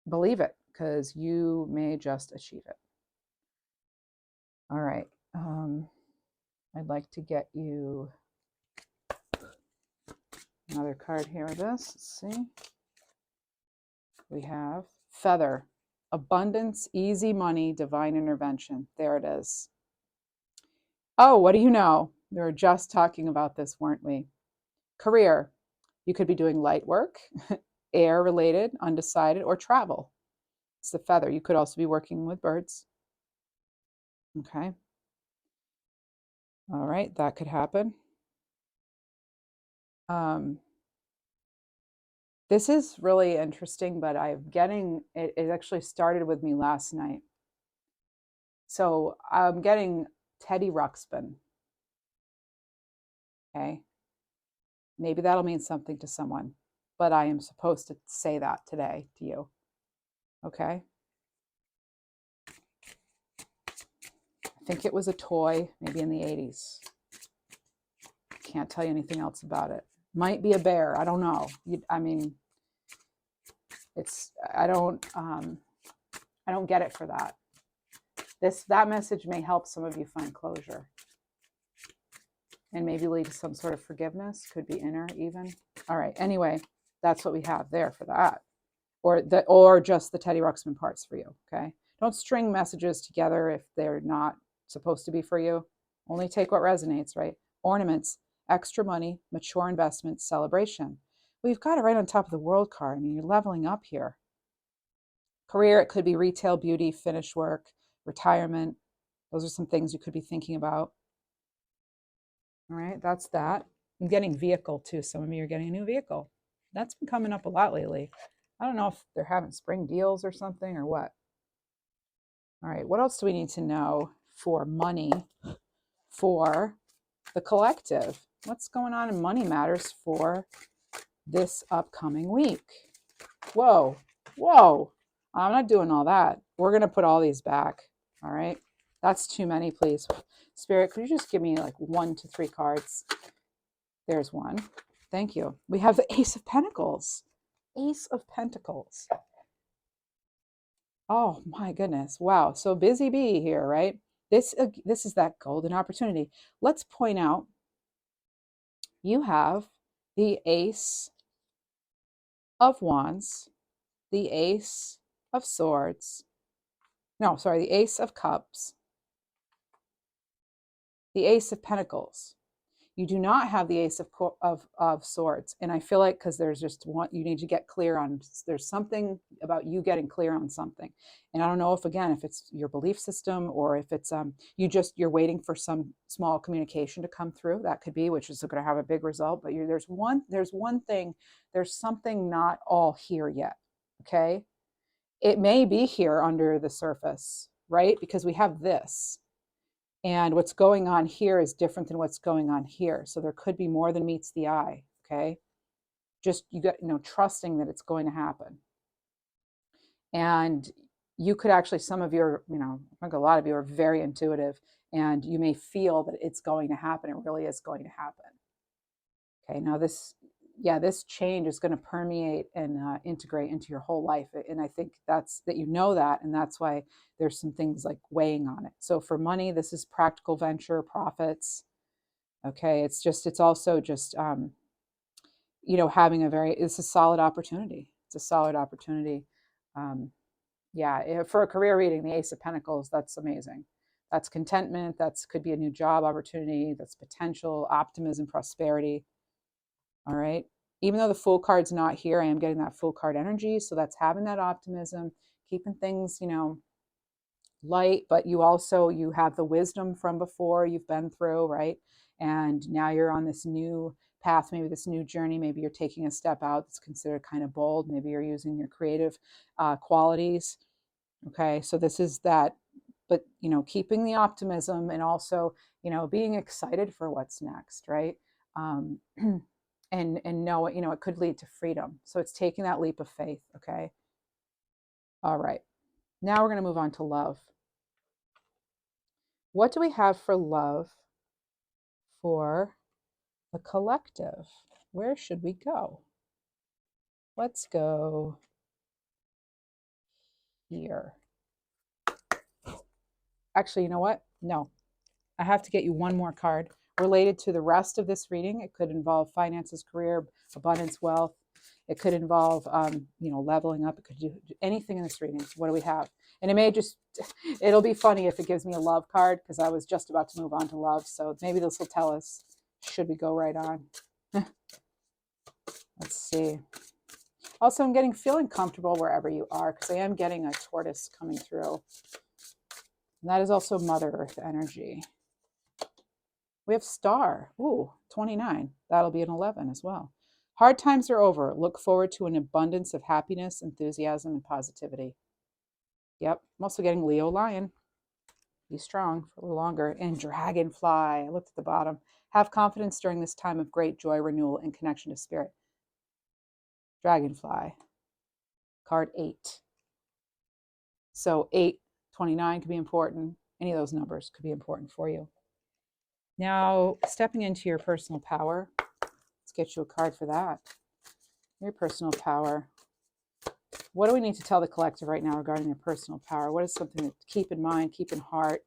believe it, because you may just achieve it. All right. I'd like to get you another card here of this. Let's see. We have Feather, abundance, easy money, divine intervention. There it is. Oh, what do you know? We were just talking about this, weren't we? Career. You could be doing light work, air related, undecided, or travel. It's the Feather. You could also be working with birds. Okay. All right, that could happen. This is really interesting, but it actually started with me last night. So I'm getting Teddy Ruxpin. Okay. Maybe that'll mean something to someone, but I am supposed to say that today to you. Okay. I think it was a toy, maybe in the 80s. Can't tell you anything else about it. Might be a bear. I don't know. I mean, I don't get it for that. That message may help some of you find closure and maybe lead to some sort of forgiveness. Could be inner even. All right. Anyway, that's what we have there for that. Or just the Teddy Ruxpin parts for you. Okay. Don't string messages together if they're not supposed to be for you. Only take what resonates, right? Ornaments, extra money, mature investments, celebration. Well, you've got it right on top of the world card. I mean, you're leveling up here. Career, it could be retail, beauty, finish work, retirement. Those are some things you could be thinking about. All right, that's that. I'm getting vehicle too. Some of you are getting a new vehicle. That's been coming up a lot lately. I don't know if they're having spring deals or something or what. All right, what else do we need to know for money for the collective? What's going on in money matters for this upcoming week? Whoa. I'm not doing all that. We're going to put all these back. All right. That's too many, please. Spirit, could you just give me like 1 to 3 cards? There's one. Thank you. We have the Ace of Pentacles. Ace of Pentacles. Oh my goodness. Wow. So busy bee here, right? This is that golden opportunity. Let's point out you have the Ace of Wands, the Ace of Swords. No, sorry, the Ace of Cups, the Ace of Pentacles. You do not have the Ace of Swords. And I feel like because there's just one, you need to get clear on, there's something about you getting clear on something. And I don't know if it's your belief system or if it's you're waiting for some small communication to come through. That could be, which is going to have a big result. But there's one thing, there's something not all here yet. Okay. It may be here under the surface, right? Because we have this. And what's going on here is different than what's going on here. So there could be more than meets the eye, okay? Just, trusting that it's going to happen. And you could actually, some of you are, I think a lot of you are very intuitive, and you may feel that it's going to happen. It really is going to happen. Okay, now this, yeah, this change is going to permeate and integrate into your whole life. And I think that's that, you know that, and that's why there's some things like weighing on it. So for money, this is practical venture, profits. Okay, it's also just having it's a solid opportunity. It's a solid opportunity. Um, yeah, for a career reading, the Ace of Pentacles, that's amazing. That's contentment. That's could be a new job opportunity. That's potential, optimism, prosperity. All right. Even though the Fool card's not here, I am getting that Fool card energy. So that's having that optimism, keeping things, light, but you have the wisdom from before you've been through, right? And now you're on this new path, maybe this new journey. Maybe you're taking a step out that's considered kind of bold. Maybe you're using your creative qualities. Okay. So this is that, but, keeping the optimism and also, being excited for what's next, right? Um, and know, it could lead to freedom. So it's taking that leap of faith. Okay. All right. Now we're going to move on to love. What do we have for love for the collective? Where should we go? Let's go here. Actually, you know what? No, I have to get you one more card related to the rest of this reading. It could involve finances, career, abundance, wealth. It could involve, leveling up. It could do anything in this reading. What do we have? And it'll be funny if it gives me a love card, because I was just about to move on to love. So maybe this will tell us, should we go right on? Let's see. Also, I'm feeling comfortable wherever you are, because I am getting a tortoise coming through. And that is also Mother Earth energy. We have Star. Ooh, 29. That'll be an 11 as well. Hard times are over. Look forward to an abundance of happiness, enthusiasm, and positivity. Yep. I'm also getting Leo Lion. Be strong for a little longer. And Dragonfly. I looked at the bottom. Have confidence during this time of great joy, renewal, and connection to spirit. Dragonfly. Card 8. So 8, 29 could be important. Any of those numbers could be important for you. Now, stepping into your personal power. Let's get you a card for that. Your personal power. What do we need to tell the collective right now regarding their personal power? What is something to keep in mind, keep in heart,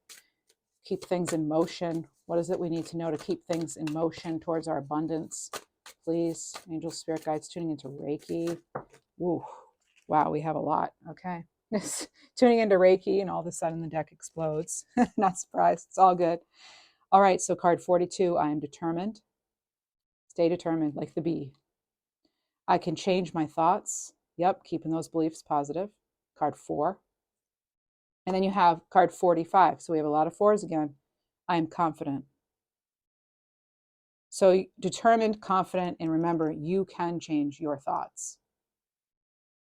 keep things in motion? What is it we need to know to keep things in motion towards our abundance? Please, angel, spirit guides, tuning into Reiki. Ooh, wow, we have a lot. Okay. Tuning into Reiki, and all of a sudden the deck explodes. Not surprised. It's all good. All right, so card 42, I am determined. Stay determined, like the bee. I can change my thoughts. Yep, keeping those beliefs positive. Card 4. And then you have card 45. So we have a lot of 4s again. I am confident. So determined, confident, and remember, you can change your thoughts.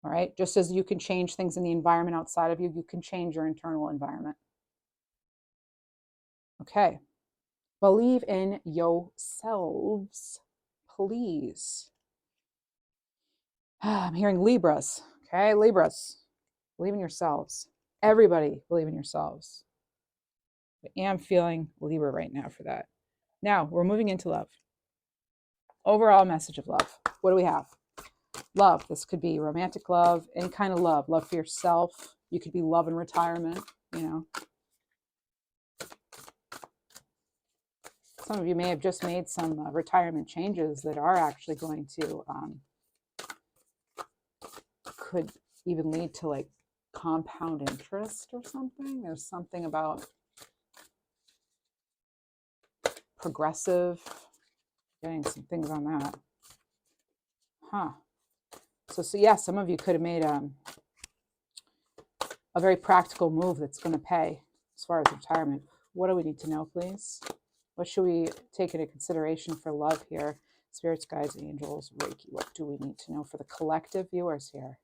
All right? Just as you can change things in the environment outside of you, you can change your internal environment. Okay. Believe in yourselves, please. I'm hearing Libras. Okay, Libras. Believe in yourselves. Everybody believe in yourselves. I am feeling Libra right now for that. Now, we're moving into love. Overall message of love. What do we have? Love. This could be romantic love, any kind of love. Love for yourself. You could be love in retirement, Some of you may have just made some retirement changes that are actually going to, could even lead to like compound interest or something. There's something about progressive, getting some things on that. So yeah, some of you could have made a very practical move that's going to pay as far as retirement. What do we need to know, please? What should we take into consideration for love here? Spirits, guides, angels, Reiki. What do we need to know for the collective viewers here?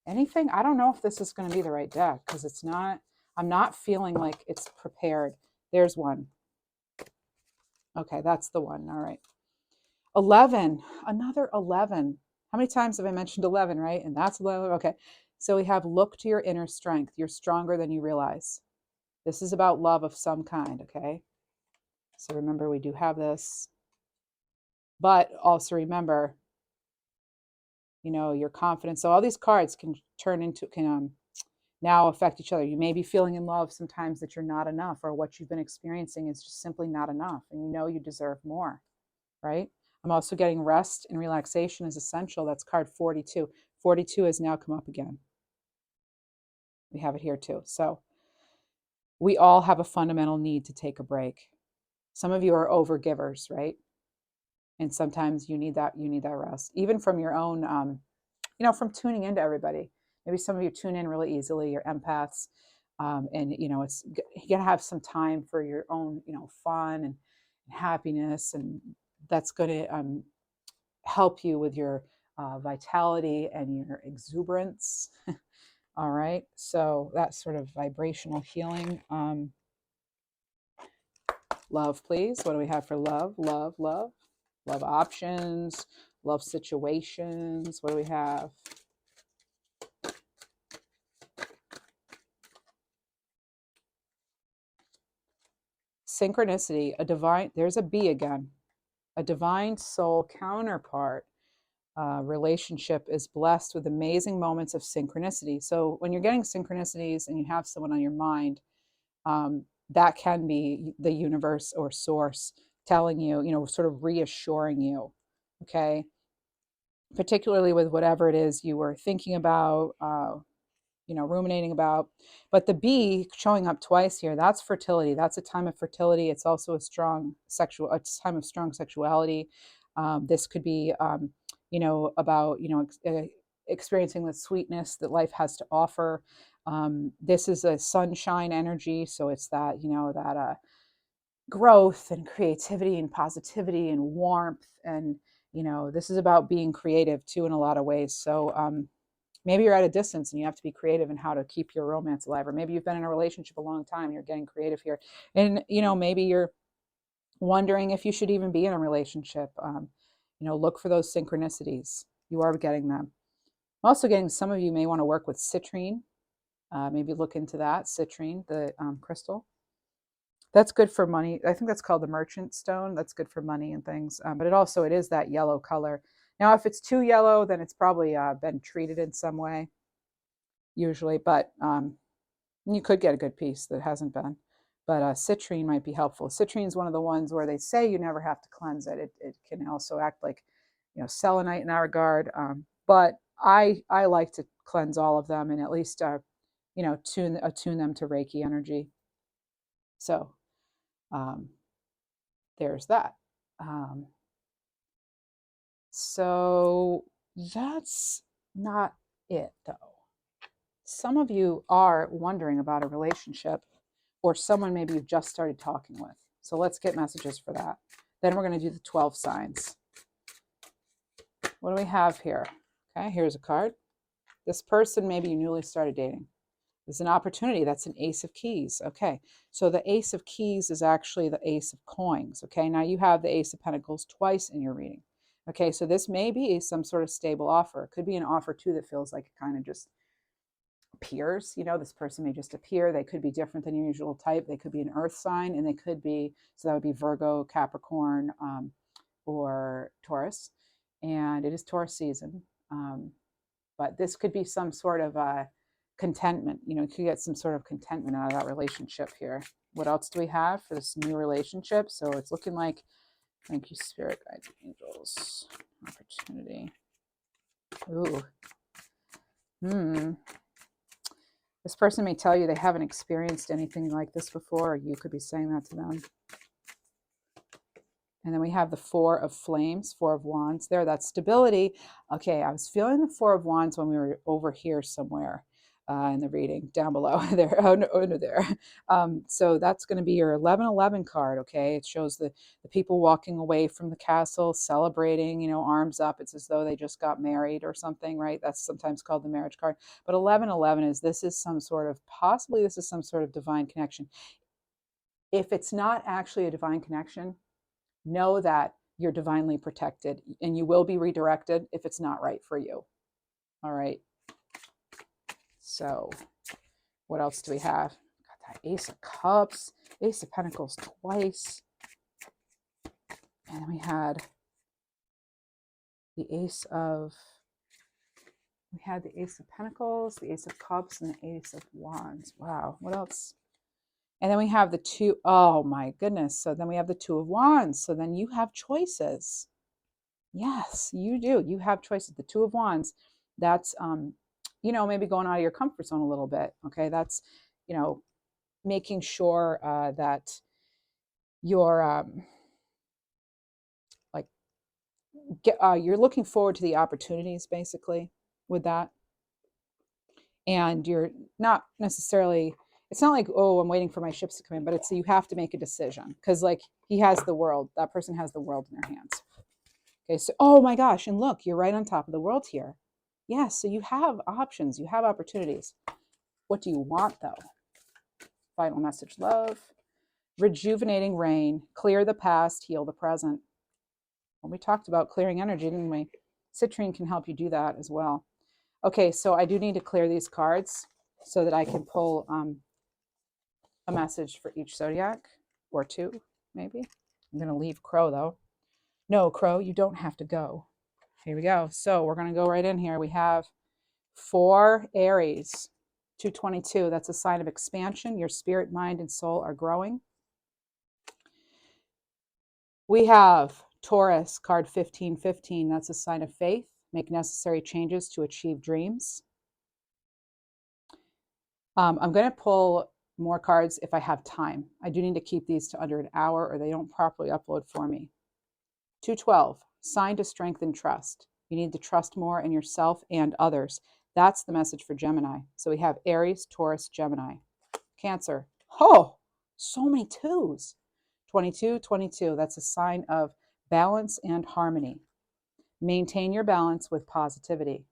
Anything? I don't know if this is going to be the right deck, because it's not, I'm not feeling like it's prepared. There's one. Okay, that's the one. All right. 11, another 11. How many times have I mentioned 11, right? And that's 11. Okay. So we have look to your inner strength. You're stronger than you realize. This is about love of some kind, okay? So remember, we do have this. But also remember, you know, your confidence. So all these cards can now affect each other. You may be feeling in love sometimes that you're not enough, or what you've been experiencing is just simply not enough, and you know you deserve more, right? I'm also getting rest and relaxation is essential. That's card 42. 42 has now come up again. We have it here too. So we all have a fundamental need to take a break. Some of you are over givers, right? And sometimes you need that rest, even from your own, you know, from tuning into everybody. Maybe some of you tune in really easily, you're empaths. And you know, you gotta have some time for your own, you know, fun and happiness, and that's going to help you with your vitality and your exuberance. All right, so that's sort of vibrational healing. Love, please. What do we have for love? Love, love, love options, love situations. What do we have? Synchronicity, a divine, there's a B again, a divine soul counterpart relationship is blessed with amazing moments of synchronicity. So when you're getting synchronicities and you have someone on your mind, that can be the universe or source telling you, you know, sort of reassuring you, okay? Particularly with whatever it is you were thinking about, you know, ruminating about. But the B showing up twice here, that's fertility. That's a time of fertility. It's also a time of strong sexuality. This could be, you know, about, you know, experiencing the sweetness that life has to offer. This is a sunshine energy. So it's that, you know, that growth and creativity and positivity and warmth. And, you know, this is about being creative too in a lot of ways. So, maybe you're at a distance and you have to be creative in how to keep your romance alive. Or maybe you've been in a relationship a long time, you're getting creative here. And, you know, maybe you're wondering if you should even be in a relationship. You know, look for those synchronicities. You are getting them. I'm also getting, some of you may want to work with citrine. Maybe look into that, citrine, the crystal. That's good for money. I think that's called the merchant stone. That's good for money and things. But it is that yellow color. Now, if it's too yellow, then it's probably been treated in some way, usually. But you could get a good piece that hasn't been. But citrine might be helpful. Citrine is one of the ones where they say you never have to cleanse it. It can also act like, you know, selenite in that regard. But I like to cleanse all of them and at least you know, attune them to Reiki energy. So there's that. So that's not it, though. Some of you are wondering about a relationship or someone maybe you've just started talking with. So let's get messages for that. Then we're going to do the 12 signs. What do we have here? Okay, here's a card. This person, maybe you newly started dating. There's an opportunity. That's an ace of keys. Okay, so the ace of keys is actually the ace of coins. Okay, now you have the ace of pentacles twice in your reading. Okay, so this may be some sort of stable offer. It could be an offer too that feels like it kind of just appears. You know, this person may just appear. They could be different than your usual type. They could be an earth sign, and they could be, so that would be Virgo, Capricorn, or Taurus. And it is Taurus season. But this could be some sort of contentment. You know, you could get some sort of contentment out of that relationship here. What else do we have for this new relationship? So it's looking like, thank you, Spirit Guides, Angels, opportunity. Ooh. This person may tell you they haven't experienced anything like this before, or you could be saying that to them. And then we have the Four of Flames, Four of Wands there. That's stability. Okay, I was feeling the Four of Wands when we were over here somewhere in the reading, down below there. Oh, no there. So that's going to be your 1111 card, okay? It shows the people walking away from the castle, celebrating, you know, arms up. It's as though they just got married or something, right? That's sometimes called the marriage card. But 1111 is, possibly this is some sort of divine connection. If it's not actually a divine connection, know that you're divinely protected and you will be redirected if it's not right for you. All right. So what else do we have? Got that Ace of Cups, Ace of Pentacles twice. And then we had the Ace of We had the Ace of Pentacles, the Ace of Cups, and the Ace of Wands. Wow, what else? And then we have the two, oh my goodness. So then we have the Two of Wands. So then you have choices. Yes, you do. You have choices. The Two of Wands, that's, you know, maybe going out of your comfort zone a little bit. Okay, that's, you know, making sure that you're like, you're looking forward to the opportunities basically with that. And you're not necessarily, it's not like, oh, I'm waiting for my ships to come in, but it's you have to make a decision because like he has the world, that person has the world in their hands. Okay, so oh my gosh, and look, you're right on top of the world here. Yes, so you have options, you have opportunities. What do you want though? Final message, love. Rejuvenating rain, clear the past, heal the present. Well, we talked about clearing energy, didn't we? Citrine can help you do that as well. Okay, so I do need to clear these cards so that I can pull a message for each zodiac, or two, maybe. I'm going to leave Crow, though. No, Crow, you don't have to go. Here we go. So we're going to go right in here. We have 4 Aries, 222. That's a sign of expansion. Your spirit, mind, and soul are growing. We have Taurus, card 1515. That's a sign of faith. Make necessary changes to achieve dreams. I'm going to pull more cards if I have time. I do need to keep these to under an hour or they don't properly upload for me. 212, sign to strengthen trust. You need to trust more in yourself and others. That's the message for Gemini. So we have Aries, Taurus, Gemini. Cancer. Oh, so many twos. 22, 22. That's a sign of balance and harmony. Maintain your balance with positivity.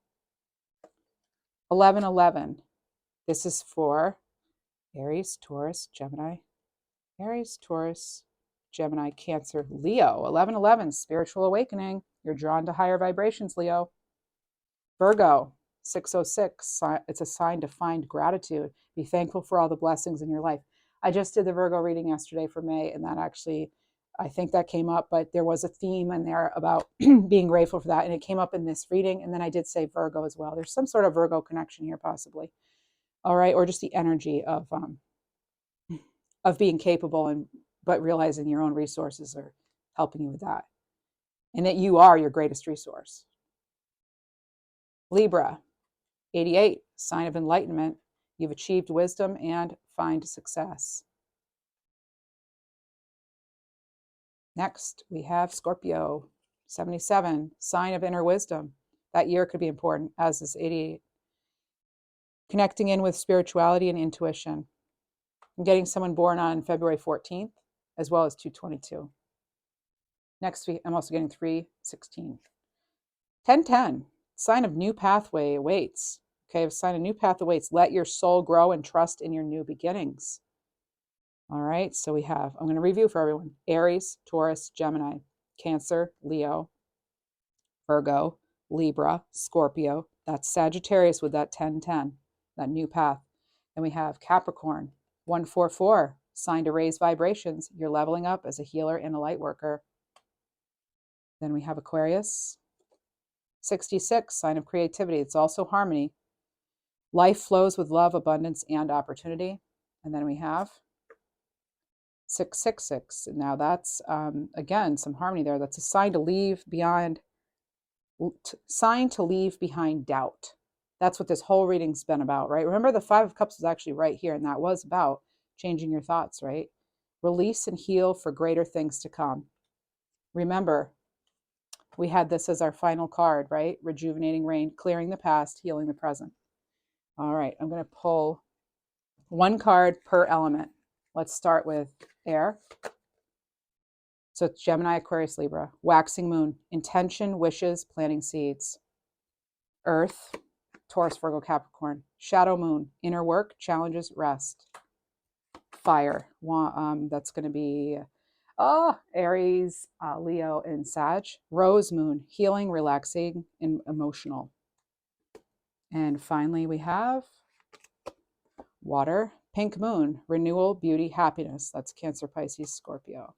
11, 11. This is for Aries, Taurus, Gemini. Aries, Taurus, Gemini, Cancer, Leo. 1111, spiritual awakening. You're drawn to higher vibrations, Leo. Virgo, 606. It's a sign to find gratitude. Be thankful for all the blessings in your life. I just did the Virgo reading yesterday for May, and that actually, I think that came up, but there was a theme in there about being grateful for that, and it came up in this reading, and then I did say Virgo as well. There's some sort of Virgo connection here, possibly. All right, or just the energy of being capable and but realizing your own resources are helping you with that, and that you are your greatest resource. Libra, 88, sign of enlightenment. You've achieved wisdom and find success. Next, we have Scorpio, 77, sign of inner wisdom. That year could be important, as is 88. Connecting in with spirituality and intuition. I'm getting someone born on February 14th, as well as 222. Next week, I'm also getting 316. 1010, sign of new pathway awaits. Okay, a sign of new path awaits. Let your soul grow and trust in your new beginnings. All right, so we have, I'm going to review for everyone. Aries, Taurus, Gemini, Cancer, Leo, Virgo, Libra, Scorpio. That's Sagittarius with that 1010, that new path. Then we have Capricorn, 144, sign to raise vibrations. You're leveling up as a healer and a light worker. Then we have Aquarius, 66, sign of creativity. It's also harmony. Life flows with love, abundance, and opportunity. And then we have 666. Now that's, again, some harmony there. That's a sign to leave behind doubt. That's what this whole reading's been about, right? Remember, the 5 of Cups was actually right here, and that was about changing your thoughts, right? Release and heal for greater things to come. Remember, we had this as our final card, right? Rejuvenating rain, clearing the past, healing the present. All right, I'm going to pull 1 card per element. Let's start with air. So it's Gemini, Aquarius, Libra. Waxing moon, intention, wishes, planting seeds. Earth, Taurus, Virgo, Capricorn. Shadow moon, inner work, challenges, rest. Fire, that's going to be Aries, Leo, and Sag. Rose moon, healing, relaxing, and emotional. And finally, we have water, pink moon, renewal, beauty, happiness. That's Cancer, Pisces, Scorpio.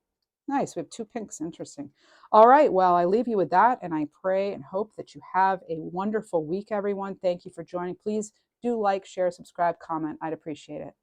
Nice. We have 2 pinks. Interesting. All right. Well, I leave you with that, and I pray and hope that you have a wonderful week, everyone. Thank you for joining. Please do like, share, subscribe, comment. I'd appreciate it.